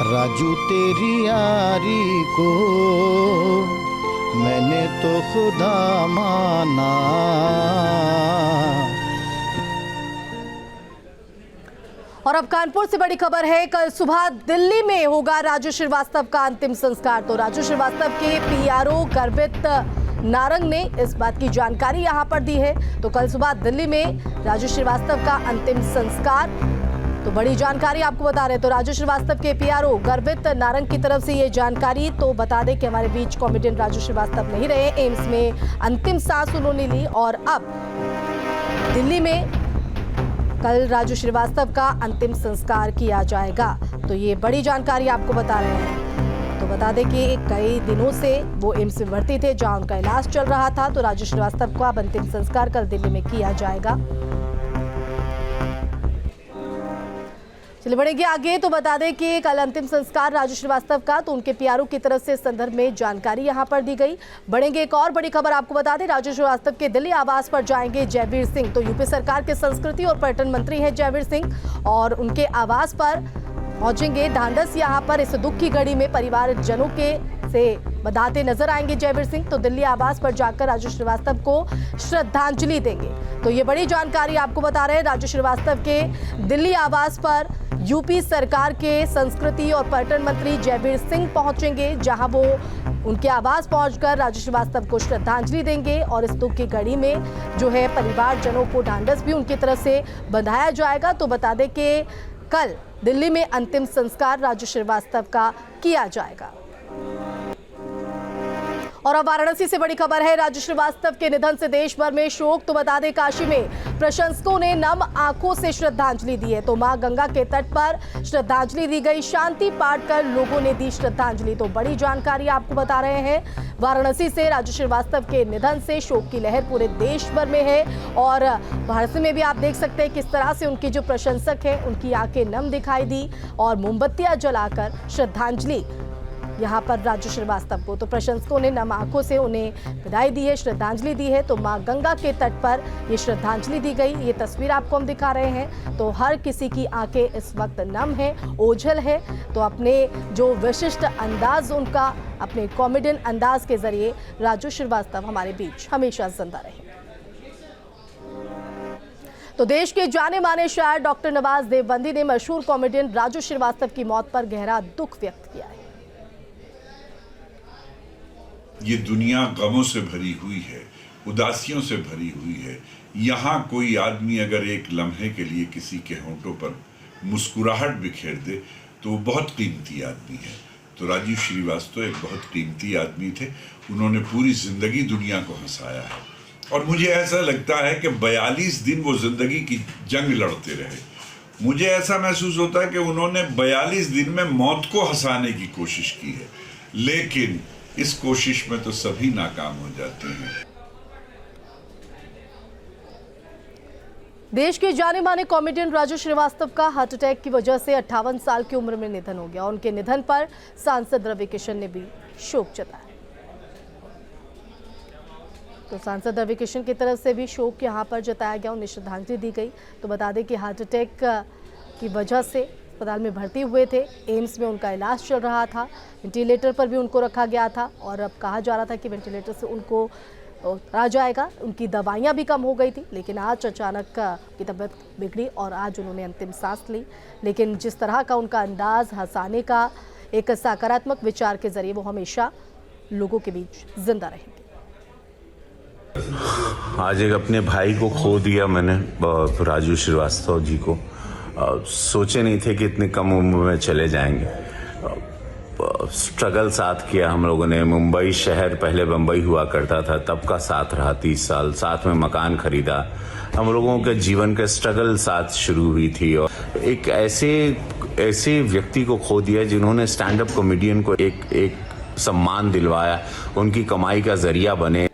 राजू तेरी यारी को मैंने तो खुदा माना। और अब कानपुर से बड़ी खबर है, कल सुबह दिल्ली में होगा राजू श्रीवास्तव का अंतिम संस्कार। तो राजू श्रीवास्तव के पीआरओ गर्वित नारंग ने इस बात की जानकारी यहां पर दी है। तो कल सुबह दिल्ली में राजू श्रीवास्तव का अंतिम संस्कार, तो बड़ी जानकारी आपको बता रहे हैं। तो राजू श्रीवास्तव के पीआरओ गर्वित नारंग की तरफ से ये जानकारी। तो बता दें कि हमारे बीच कॉमेडियन राजू श्रीवास्तव नहीं रहे, एम्स में अंतिम सांस उन्होंने ली और अब दिल्ली में कल राजू श्रीवास्तव का अंतिम संस्कार किया जाएगा। तो ये बड़ी जानकारी आपको बता रहे हैं। तो बता दें कि कई दिनों से वो एम्स में भर्ती थे, जहां उनका इलाज चल रहा था। तो राजू श्रीवास्तव का अंतिम संस्कार कल दिल्ली में किया जाएगा। चलिए बढ़ेंगे आगे। तो बता दें कि कल अंतिम संस्कार राजू श्रीवास्तव का, तो उनके पीआरओ की तरफ से इस संदर्भ में जानकारी यहां पर दी गई। बढ़ेंगे एक और बड़ी खबर आपको बता दें, राजू श्रीवास्तव के दिल्ली आवास पर जाएंगे जयवीर सिंह। तो यूपी सरकार के संस्कृति और पर्यटन मंत्री हैं जयवीर सिंह और उनके आवास पर पहुंचेंगे। ढांढस यहां पर इस दुख की घड़ी में परिवारजनों के से बधाते नजर आएंगे जयवीर सिंह। तो दिल्ली आवास पर जाकर राजू श्रीवास्तव को श्रद्धांजलि देंगे। तो ये बड़ी जानकारी आपको बता रहे हैं, राजू श्रीवास्तव के दिल्ली आवास पर यूपी सरकार के संस्कृति और पर्यटन मंत्री जयवीर सिंह पहुंचेंगे, जहां वो उनके आवास पहुंचकर राजू श्रीवास्तव को श्रद्धांजलि देंगे। और इस दुख की घड़ी में जो है परिवारजनों को ढांढस भी उनकी तरफ से बंधाया जाएगा। तो बता दें कि कल दिल्ली में अंतिम संस्कार राजू श्रीवास्तव का किया जाएगा। और अब वाराणसी से बड़ी खबर है, राजू श्रीवास्तव के निधन से देश भर में शोक। तो बता दें काशी में प्रशंसकों ने नम आंखों से श्रद्धांजलि दी है। तो मां गंगा के तट पर श्रद्धांजलि दी गई, शांति पाठ कर लोगों ने दी श्रद्धांजलि। तो बड़ी जानकारी आपको बता रहे हैं, वाराणसी से राजू श्रीवास्तव के निधन से शोक की लहर पूरे देश भर में है। और वाराणसी में भी आप देख सकते हैं किस तरह से उनके जो प्रशंसक हैं उनकी आंखें नम दिखाई दी और मोमबत्तियां जलाकर श्रद्धांजलि यहाँ पर राजू श्रीवास्तव को, तो प्रशंसकों ने नम आंखों से उन्हें विदाई दी है, श्रद्धांजलि दी है। तो मां गंगा के तट पर ये श्रद्धांजलि दी गई। ये तस्वीर आपको हम दिखा रहे हैं। तो हर किसी की आंखें इस वक्त नम है, ओझल है। तो अपने जो विशिष्ट अंदाज उनका, अपने कॉमेडियन अंदाज के जरिए राजू श्रीवास्तव हमारे बीच हमेशा जिंदा रहे। तो देश के जाने माने शायर डॉक्टर नवाज देवबंदी ने मशहूर कॉमेडियन राजू श्रीवास्तव की मौत पर गहरा दुख व्यक्त किया है। ये दुनिया गमों से भरी हुई है, उदासियों से भरी हुई है। यहाँ कोई आदमी अगर एक लम्हे के लिए किसी के होंठों पर मुस्कुराहट बिखेर दे तो वो बहुत कीमती आदमी है। तो राजू श्रीवास्तव एक बहुत कीमती आदमी थे। उन्होंने पूरी जिंदगी दुनिया को हंसाया है और मुझे ऐसा लगता है कि 42 दिन वो जिंदगी की जंग लड़ते रहे। मुझे ऐसा महसूस होता है कि उन्होंने 42 दिन में मौत को हंसाने की कोशिश की है, लेकिन इस कोशिश में तो सभी नाकाम हो जाते हैं। देश के जाने माने कॉमेडियन राजू श्रीवास्तव का हार्ट अटैक की वजह से 58 साल की उम्र में निधन हो गया। उनके निधन पर सांसद रवि किशन ने भी शोक जताया। तो सांसद रवि किशन की तरफ से भी शोक यहां पर जताया गया, उन्हें श्रद्धांजलि दी गई। तो बता दें कि हार्ट अटैक की वजह से अस्पताल में भर्ती हुए थे, एम्स में उनका इलाज चल रहा था, वेंटिलेटर पर भी उनको रखा गया था और अब कहा जा रहा था कि वेंटिलेटर से उनको उतारा जाएगा। उनकी दवाइयां भी कम हो गई थी, लेकिन आज अचानक की तबीयत बिगड़ी और आज उन्होंने अंतिम सांस ली। लेकिन जिस तरह का उनका अंदाज, हंसाने का, एक सकारात्मक विचार के जरिए वो हमेशा लोगों के बीच जिंदा रहेंगे। आज एक अपने भाई को खो दिया मैंने, राजू श्रीवास्तव जी को। सोचे नहीं थे कि इतनी कम उम्र में चले जाएंगे। स्ट्रगल साथ किया हम लोगों ने। मुंबई शहर, पहले मुंबई हुआ करता था, तब का साथ रहा 30 साल, साथ में मकान खरीदा। हम लोगों के जीवन के स्ट्रगल साथ शुरू हुई थी और एक ऐसे व्यक्ति को खो दिया जिन्होंने स्टैंड अप कॉमेडियन को एक सम्मान दिलवाया, उनकी कमाई का जरिया बने।